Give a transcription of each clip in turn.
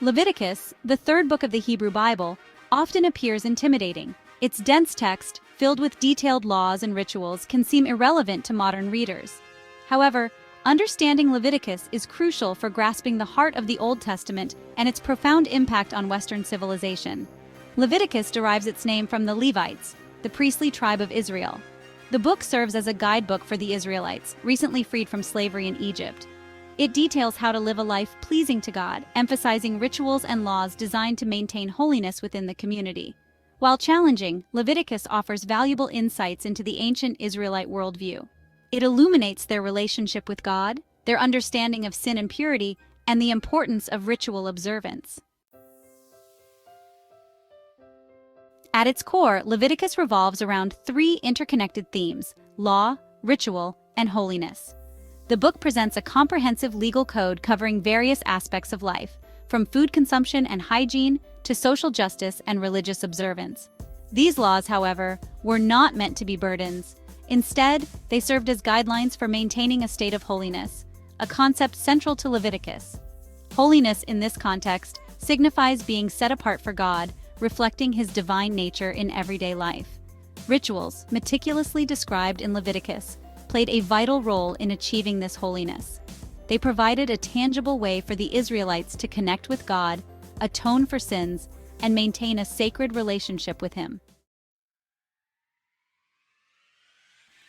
Leviticus, the third book of the Hebrew Bible, often appears intimidating. Its dense text, filled with detailed laws and rituals, can seem irrelevant to modern readers. However, understanding Leviticus is crucial for grasping the heart of the Old Testament and its profound impact on Western civilization. Leviticus derives its name from the Levites, the priestly tribe of Israel. The book serves as a guidebook for the Israelites, recently freed from slavery in Egypt. It details how to live a life pleasing to God, emphasizing rituals and laws designed to maintain holiness within the community. While challenging, Leviticus offers valuable insights into the ancient Israelite worldview. It illuminates their relationship with God, their understanding of sin and purity, and the importance of ritual observance. At its core, Leviticus revolves around three interconnected themes: law, ritual, and holiness. The book presents a comprehensive legal code covering various aspects of life, from food consumption and hygiene to social justice and religious observance. These laws, however, were not meant to be burdens. Instead, they served as guidelines for maintaining a state of holiness, a concept central to Leviticus. Holiness in this context signifies being set apart for God, reflecting His divine nature in everyday life. Rituals, meticulously described in Leviticus, played a vital role in achieving this holiness. They provided a tangible way for the Israelites to connect with God, atone for sins, and maintain a sacred relationship with Him.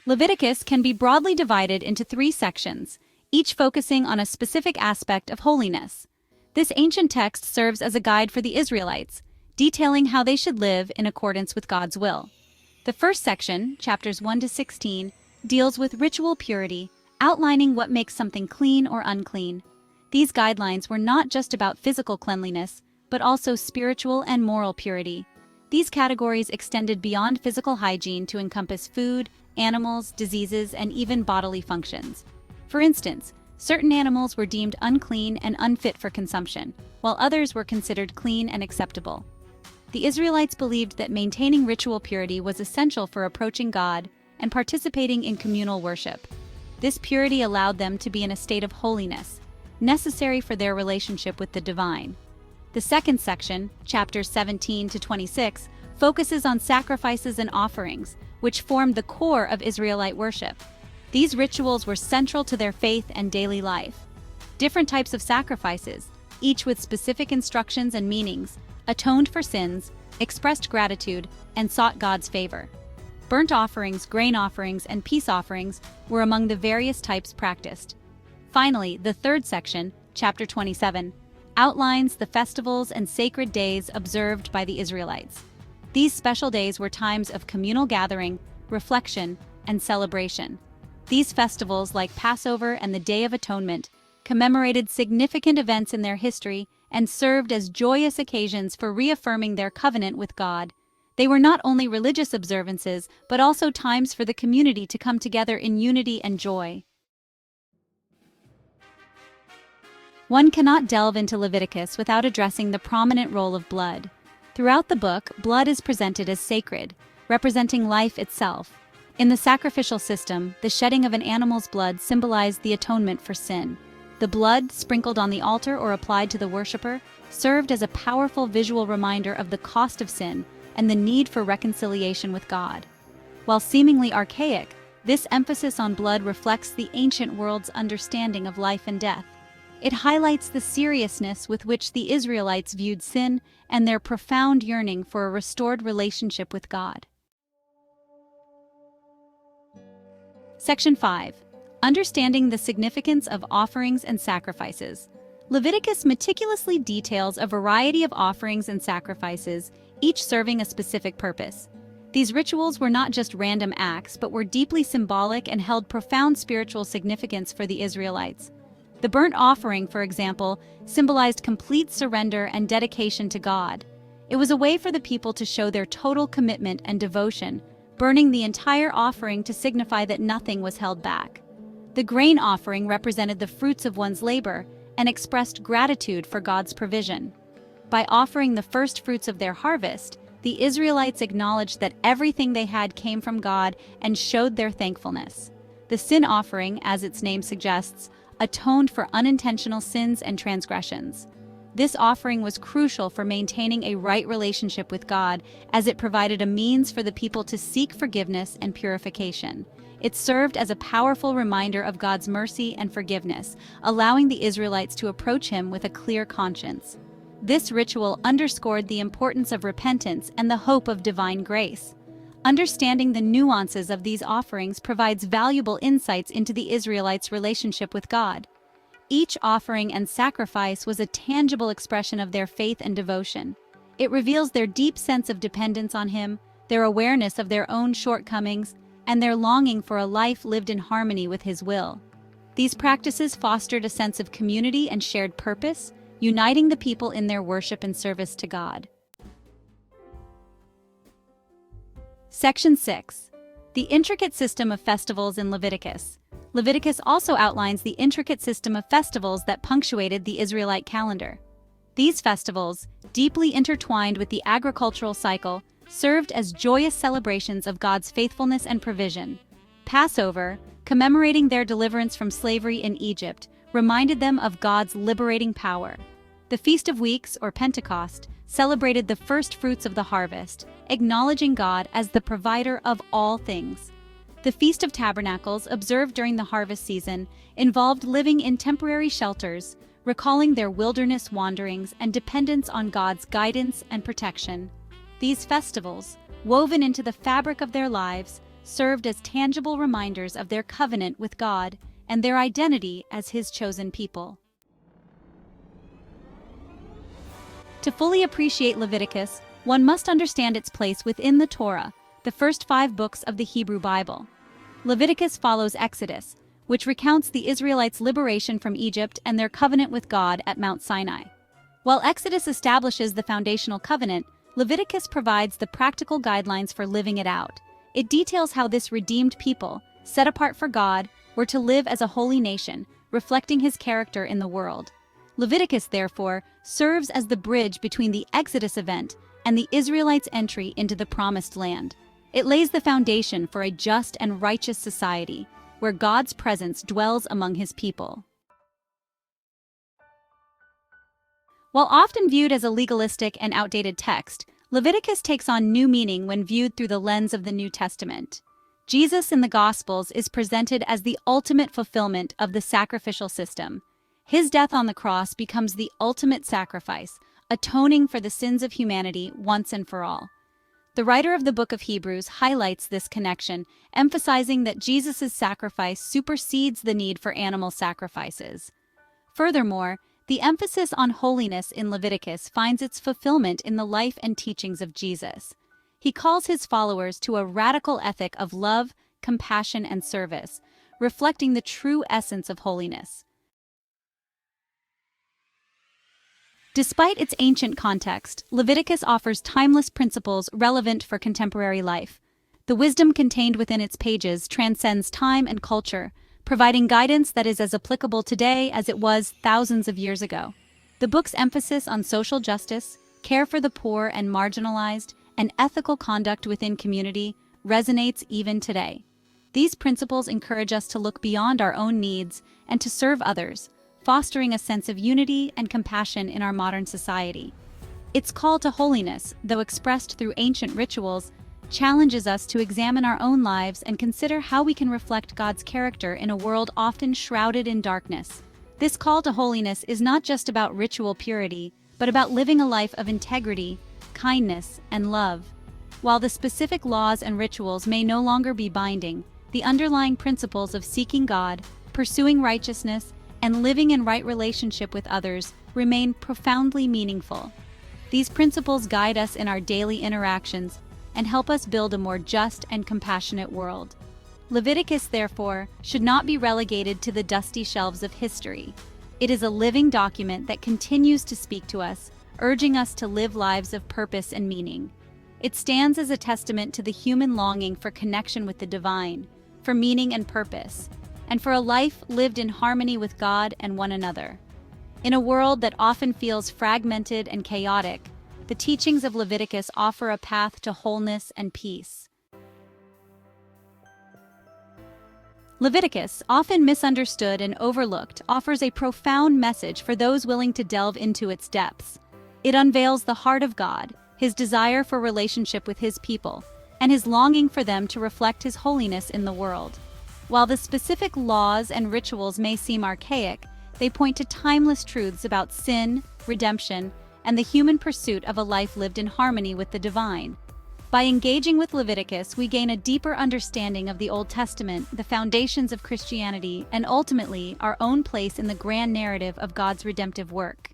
Leviticus can be broadly divided into three sections, each focusing on a specific aspect of holiness. This ancient text serves as a guide for the Israelites, detailing how they should live in accordance with God's will. The first section, chapters 1 to 16, deals with ritual purity, outlining what makes something clean or unclean. These guidelines were not just about physical cleanliness, but also spiritual and moral purity. These categories extended beyond physical hygiene to encompass food, animals, diseases, and even bodily functions. For instance, certain animals were deemed unclean and unfit for consumption, while others were considered clean and acceptable. The Israelites believed that maintaining ritual purity was essential for approaching God and participating in communal worship. This purity allowed them to be in a state of holiness, necessary for their relationship with the divine. The second section, chapters 17 to 26, focuses on sacrifices and offerings, which formed the core of Israelite worship. These rituals were central to their faith and daily life. Different types of sacrifices, each with specific instructions and meanings, atoned for sins, expressed gratitude, and sought God's favor. Burnt offerings, grain offerings, and peace offerings were among the various types practiced. Finally, the third section, chapter 27, outlines the festivals and sacred days observed by the Israelites. These special days were times of communal gathering, reflection, and celebration. These festivals, like Passover and the Day of Atonement, commemorated significant events in their history and served as joyous occasions for reaffirming their covenant with God. They were not only religious observances, but also times for the community to come together in unity and joy. One cannot delve into Leviticus without addressing the prominent role of blood. Throughout the book, blood is presented as sacred, representing life itself. In the sacrificial system, the shedding of an animal's blood symbolized the atonement for sin. The blood, sprinkled on the altar or applied to the worshiper, served as a powerful visual reminder of the cost of sin and the need for reconciliation with God. While seemingly archaic, this emphasis on blood reflects the ancient world's understanding of life and death. It highlights the seriousness with which the Israelites viewed sin and their profound yearning for a restored relationship with God. Section 5. Understanding the significance of offerings and sacrifices. Leviticus meticulously details a variety of offerings and sacrifices, each serving a specific purpose. These rituals were not just random acts, but were deeply symbolic and held profound spiritual significance for the Israelites. The burnt offering, for example, symbolized complete surrender and dedication to God. It was a way for the people to show their total commitment and devotion, burning the entire offering to signify that nothing was held back. The grain offering represented the fruits of one's labor and expressed gratitude for God's provision. By offering the first fruits of their harvest, the Israelites acknowledged that everything they had came from God and showed their thankfulness. The sin offering, as its name suggests, atoned for unintentional sins and transgressions. This offering was crucial for maintaining a right relationship with God, as it provided a means for the people to seek forgiveness and purification. It served as a powerful reminder of God's mercy and forgiveness, allowing the Israelites to approach Him with a clear conscience. This ritual underscored the importance of repentance and the hope of divine grace. Understanding the nuances of these offerings provides valuable insights into the Israelites' relationship with God. Each offering and sacrifice was a tangible expression of their faith and devotion. It reveals their deep sense of dependence on Him, their awareness of their own shortcomings, and their longing for a life lived in harmony with His will. These practices fostered a sense of community and shared purpose, uniting the people in their worship and service to God. Section 6. The intricate system of festivals in Leviticus. Leviticus also outlines the intricate system of festivals that punctuated the Israelite calendar. These festivals, deeply intertwined with the agricultural cycle, served as joyous celebrations of God's faithfulness and provision. Passover, commemorating their deliverance from slavery in Egypt, reminded them of God's liberating power. The Feast of Weeks, or Pentecost, celebrated the first fruits of the harvest, acknowledging God as the provider of all things. The Feast of Tabernacles, observed during the harvest season, involved living in temporary shelters, recalling their wilderness wanderings and dependence on God's guidance and protection. These festivals, woven into the fabric of their lives, served as tangible reminders of their covenant with God and their identity as His chosen people. To fully appreciate Leviticus, one must understand its place within the Torah, the first 5 books of the Hebrew Bible. Leviticus follows Exodus, which recounts the Israelites' liberation from Egypt and their covenant with God at Mount Sinai. While Exodus establishes the foundational covenant, Leviticus provides the practical guidelines for living it out. It details how this redeemed people, set apart for God, were to live as a holy nation, reflecting His character in the world. Leviticus, therefore, serves as the bridge between the Exodus event and the Israelites' entry into the Promised Land. It lays the foundation for a just and righteous society, where God's presence dwells among His people. While often viewed as a legalistic and outdated text, Leviticus takes on new meaning when viewed through the lens of the New Testament. Jesus in the Gospels is presented as the ultimate fulfillment of the sacrificial system. His death on the cross becomes the ultimate sacrifice, atoning for the sins of humanity once and for all. The writer of the Book of Hebrews highlights this connection, emphasizing that Jesus' sacrifice supersedes the need for animal sacrifices. Furthermore, the emphasis on holiness in Leviticus finds its fulfillment in the life and teachings of Jesus. He calls His followers to a radical ethic of love, compassion, and service, reflecting the true essence of holiness. Despite its ancient context, Leviticus offers timeless principles relevant for contemporary life. The wisdom contained within its pages transcends time and culture, providing guidance that is as applicable today as it was thousands of years ago. The book's emphasis on social justice, care for the poor and marginalized, and ethical conduct within community resonates even today. These principles encourage us to look beyond our own needs and to serve others, fostering a sense of unity and compassion in our modern society. Its call to holiness, though expressed through ancient rituals, challenges us to examine our own lives and consider how we can reflect God's character in a world often shrouded in darkness. This call to holiness is not just about ritual purity, but about living a life of integrity, kindness, and love. While the specific laws and rituals may no longer be binding, the underlying principles of seeking God, pursuing righteousness, and living in right relationship with others remain profoundly meaningful. These principles guide us in our daily interactions and help us build a more just and compassionate world. Leviticus, therefore, should not be relegated to the dusty shelves of history. It is a living document that continues to speak to us, urging us to live lives of purpose and meaning. It stands as a testament to the human longing for connection with the divine, for meaning and purpose, and for a life lived in harmony with God and one another. In a world that often feels fragmented and chaotic, the teachings of Leviticus offer a path to wholeness and peace. Leviticus, often misunderstood and overlooked, offers a profound message for those willing to delve into its depths. It unveils the heart of God, his desire for relationship with his people, and his longing for them to reflect his holiness in the world. While the specific laws and rituals may seem archaic, they point to timeless truths about sin, redemption, and the human pursuit of a life lived in harmony with the divine. By engaging with Leviticus, we gain a deeper understanding of the Old Testament, the foundations of Christianity, and ultimately our own place in the grand narrative of God's redemptive work.